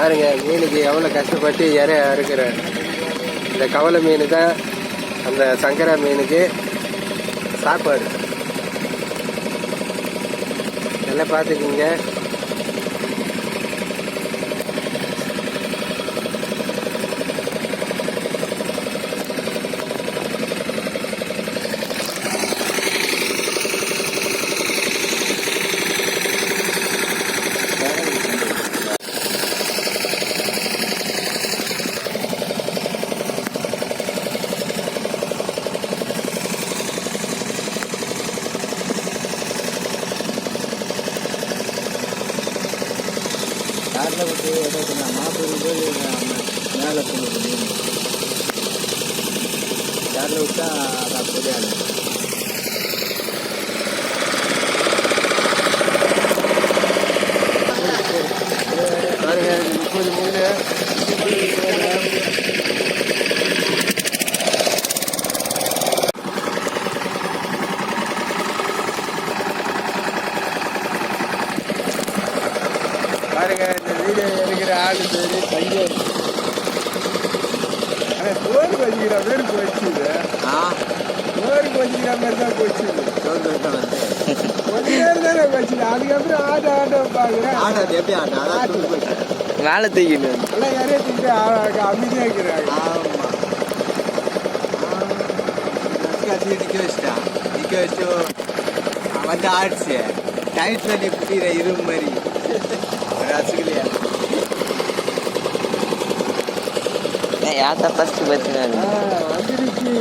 பாருங்க மீனுக்கு எவ்வளோ கஷ்டப்பட்டு இறைய அறுக்கிற. இந்த கவலை மீன் தான் அந்த சங்கரா மீனுக்கு சாப்பாடு. நல்லா பார்த்துக்குங்க. காட்டில் விட்டு எதாச்சும் மாப்பூர் மேலே சொல்லுது மீன் காட்டில் விட்டா அதான் புரியாது. பாருங்க 30 மீன் பாருங்க. இந்த வீடியோ எடுக்கிற ஆளு பேரு பையன். ஆனால் சோறுக்கு வச்சுக்கிற மாதிரி போச்சுது. சோறுக்கு வச்சுக்கிற மாதிரி தான் போச்சுது. கொஞ்ச நேரம் தானே போச்சுது. அதுக்கப்புறம் ஆட்டம் பார்க்குறேன். ஆட்டம் எப்படி ஆட்டம் வேலை தூக்கிட்டு எல்லாம் யாரையும் தூக்கிட்டு அமைதியாக இருக்கிறாங்க. நிற்க வச்சுட்டான். நிற்க வச்சு வந்து ஆடிச்சு டைட் பண்ணி புரியுற இரும்பு மாதிரி ரசிக்கலையா யாத்தா ஃபர்ஸ்ட் பத்தினா வந்துருச்சு.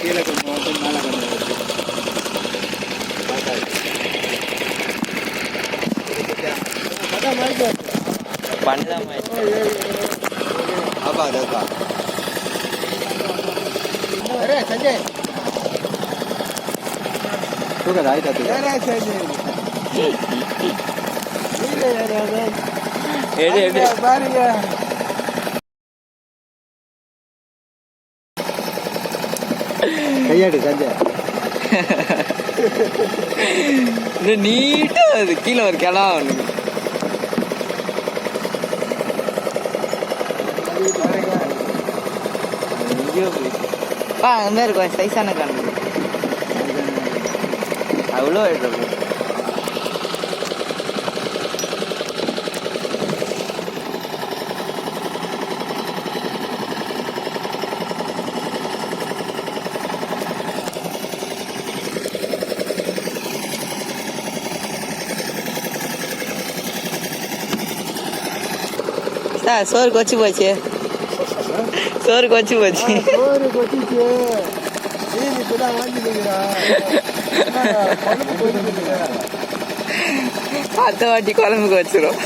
கீழே கொஞ்சம் வந்து மேலே கொஞ்சம் பண்ணலாம் அப்பா அதப்பா சஞ்சய் தூக்கது ஆயிட்டா பாருங்க. கையாடு சஞ்சய் நீட்டா அது கீழே ஒரு கிளா ஒன்று அந்த மாதிரி இருக்கும் சைஸான கணக்கு அவ்வளோ ஆயிடுறது. சார் சோறு கொச்சு போச்சு. சோறு கொச்சு போச்சு. சோறு கொச்சிச்சு. மீன் இப்பதான் வாங்கிக்கிறா. அடுத்த வாட்டி குழம்புக்கு வச்சிரும்.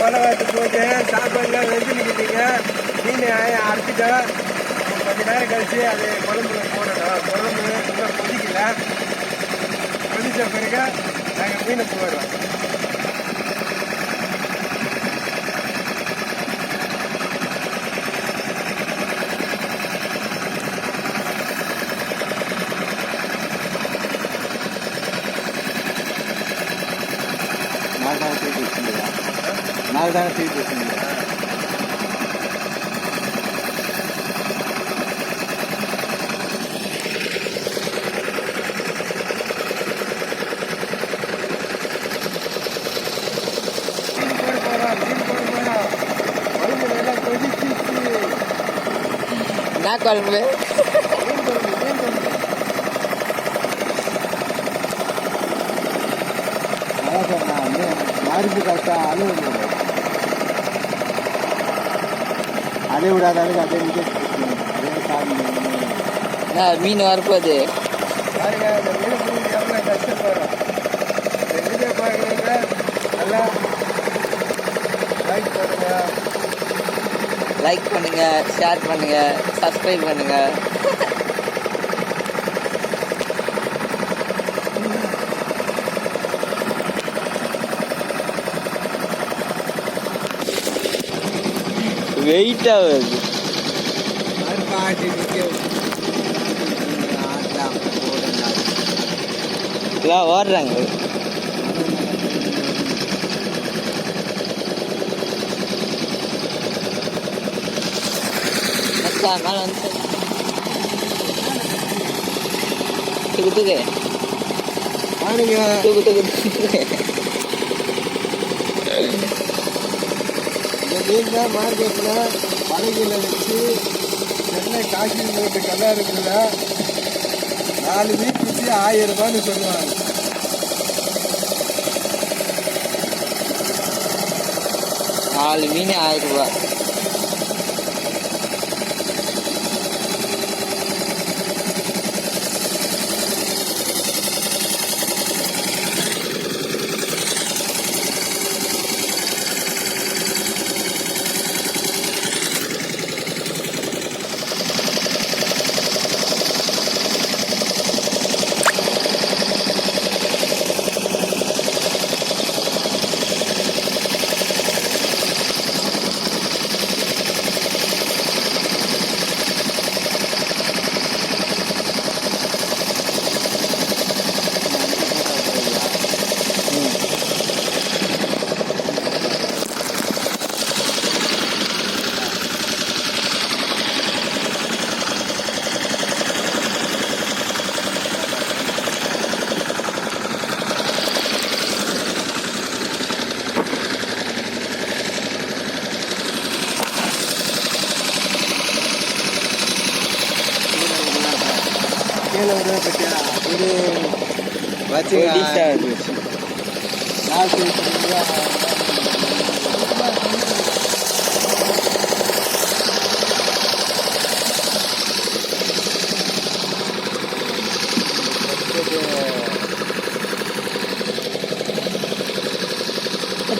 உலகத்து போட்டு சாப்பாடுலாம் வெஞ்சுக்கிட்டீங்க. மீன் அரைச்சிட்டோம். கொஞ்ச நேரம் கழிச்சு அது குழம்புல போடணும். குழம்பு இன்னும் கொதிக்கல. கொதிச்ச பிறகு நாங்கள் மீனை போடுறோம். நாலு தானே தூக்கி வச்சுருந்தீங்க. என்ன குழம்பு? மாறிச்சு கரெக்டா அலை விடாத அளவுக்கு அப்படியே மீன் வரப்போகுது. பாருங்க இந்த மீன் பிடிக்க எவ்வளோ கஷ்டப்படுறோம். இந்த வீடியோ பார்க்குறவங்க நல்லா லைக் பண்ணுங்க. லைக் பண்ணுங்க, ஷேர் பண்ணுங்க, சப்ஸ்கிரைப் பண்ணுங்க. வெயிட் ஆகுது. எல்லாம் ஓடுறாங்க. மேல வந்து தூக்கு தூக்கு பாருங்க தூக்கு தூக்கு தூக்கு. இந்த மீன் தான் மார்க்கெட்டில் பழகில வச்சு சென்னை காக்கி போட்டு கல்லாருக்குள்ள 4 மீன் பிடிச்சி 1000 ரூபான்னு சொல்லுவாங்க. 4 மீன் 1000 ரூபா. கீழே விட பற்றியா ஒரு வச்சு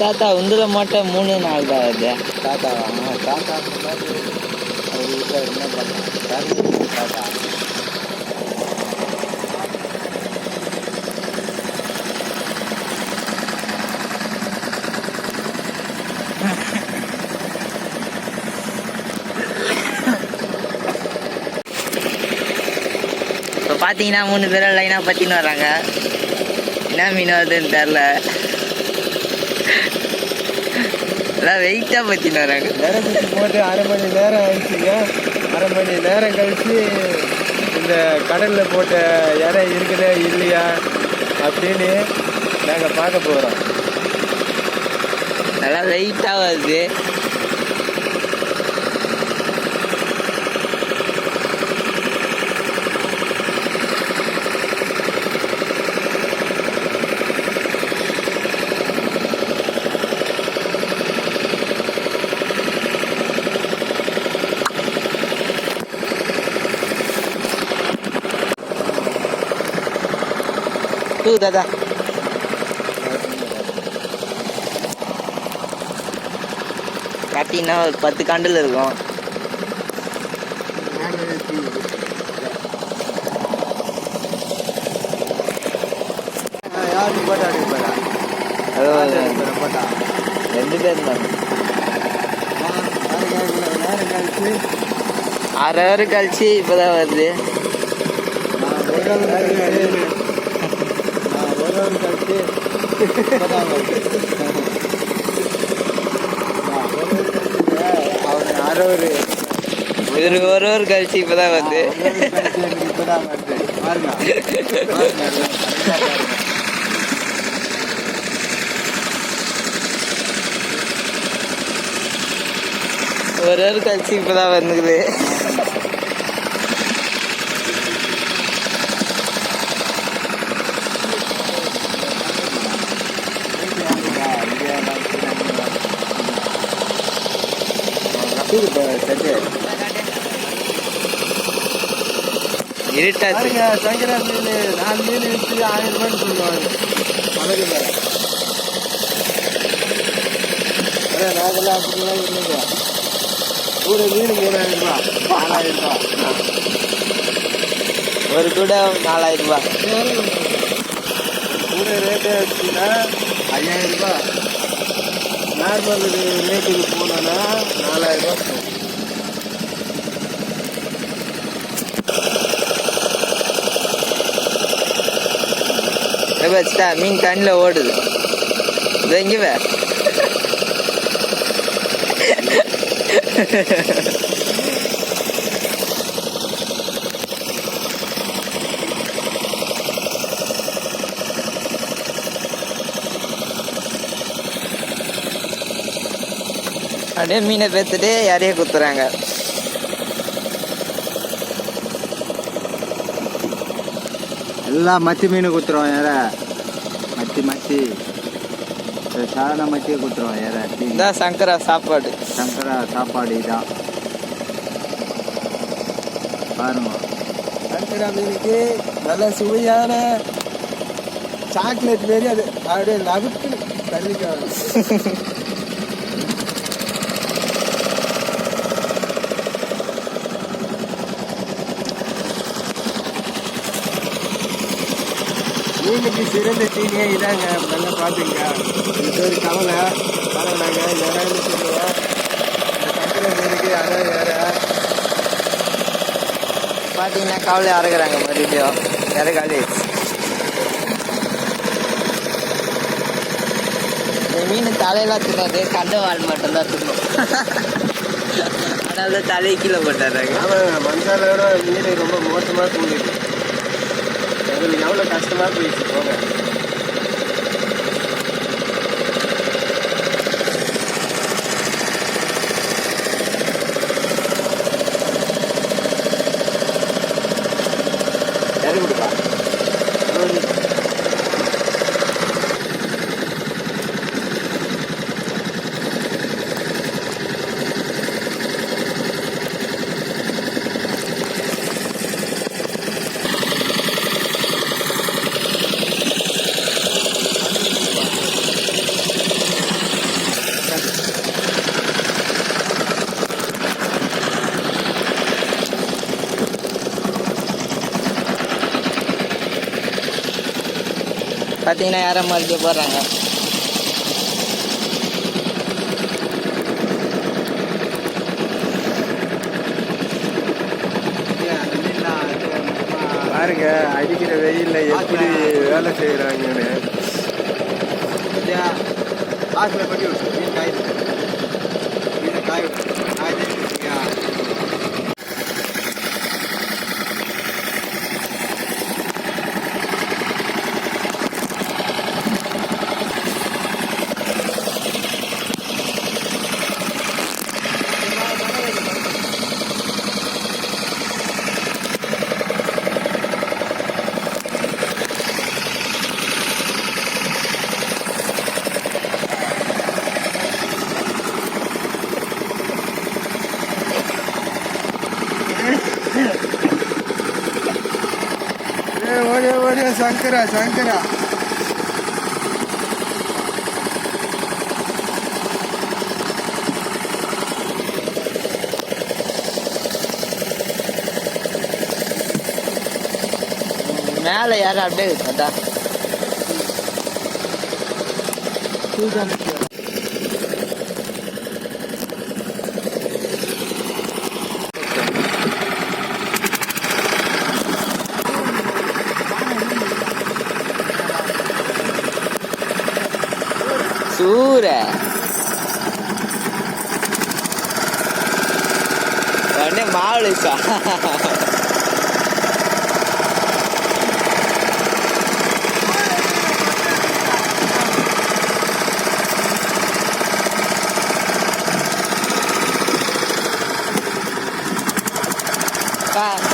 தாத்தா உந்துல மட்டும் 3 நாள் தான் அது. தாத்தாவா தாத்தா அவர் வீட்டில் என்ன பண்ணாங்க தாத்தா இப்போ பார்த்தீங்கன்னா 3 பேரும் லைனாக பற்றின்னு வராங்க. என்ன மீன் வருதுன்னு தெரில. எல்லாம் வெயிட்டாக பற்றின்னு வராங்க. நேரம் குச்சி போட்டு 1/2 மணி நேரம் ஆயிடுச்சுங்க. 1/2 மணி நேரம் கழிச்சு இந்த கடலில் போட்ட இறை இருக்குதா இல்லையா அப்படின்னு நாங்கள் பார்க்க போகிறோம். நல்லா வெயிட்டாக வருது. தாத்தா கட்டினா ஒரு 10 காண்டில் இருக்கும். யாருக்கு போட்டா அடிப்பா போட்டா 2 பேர் இருந்தாங்க. நேரம் கழிச்சு 6 hour கழிச்சு இப்போதான் வருது. ஒரு ஒரு கழிச்சு இப்பதான் வந்து ஒரு கழிச்சு இப்பதான் வந்துக்குது. இருட்டாச்சு. சங்கர மீன் 4 மீன் வச்சு 1000 ரூபான்னு சொல்லுவாங்க. அழகு மேல நாங்கெல்லாம் அப்படிலாம் இல்லைங்க. கூட மீன் 3000 ரூபாய் 4000 ரூபாய். ஒரு கூட 4000 ரூபாய். கூட ரேட்டு வச்சுன்னா 5000 ரூபாய். நார்மல் ரேட்டுக்கு போனோன்னா 4000 ரூபாய் போகும். வச்சுட்டா மீன் தண்ணியில் ஓடுது. இது எங்கே வே அப்படியே மீனை பேத்துட்டு யாரையே குத்துறாங்க. எல்லாம் மத்தி மீன் குத்துருவோம் யார மத்தி சாதாரண மத்தியை குத்துருவோம் யார. இதான் சங்கரா சாப்பாடு. சங்கரா சாப்பாடு இதான் பாருங்க. சங்கரா மீனுக்கு நல்ல சுவையான சாக்லேட் மாரி அது அப்படியே நவுக்கு தள்ளிக்காது. மீனுக்கு சிறந்த தீனியே இதாங்க. நல்லா பார்த்துங்க. இது ஒரு கவலை பரவாயில்லைங்க. யாராவது சொல்லுவோம் சங்கரா மீனுக்கு யாராவது பார்த்தீங்கன்னா கவலை அறுக்கிறாங்க மறுபடியும் இறக்காளி. இந்த மீன் தலையெல்லாம் தின்னாது, கண்ட வாழ் மட்டும்தான் தின்னும். அதனால தான் தலையை கீழே போட்டுறாங்க. ஆமாம், மனுஷாலோட மீன் ரொம்ப மோசமாக தூங்குது. எங்களுக்கு எவ்வளோ கஷ்டமாக போயிடுச்சு போங்க. இறங்கிடுப்பா. பார்த்தீங்கன்னா யாரை மறுபடியும் போடுறாங்க. பாருங்க அடிக்கிற வெயில்ல எப்படி வேலை செய்யறாங்கன்னு. ஆசில் பட்டி விட்டு மீன் காய் மீனை காய் விட்டு காய் தெரிஞ்சுக்கியா. ஓடிய சங்கரா சங்கரா. மேலே யாரும் அப்படியே இருக்கா. சூர உடனே மாவுளுக்கா. Bye.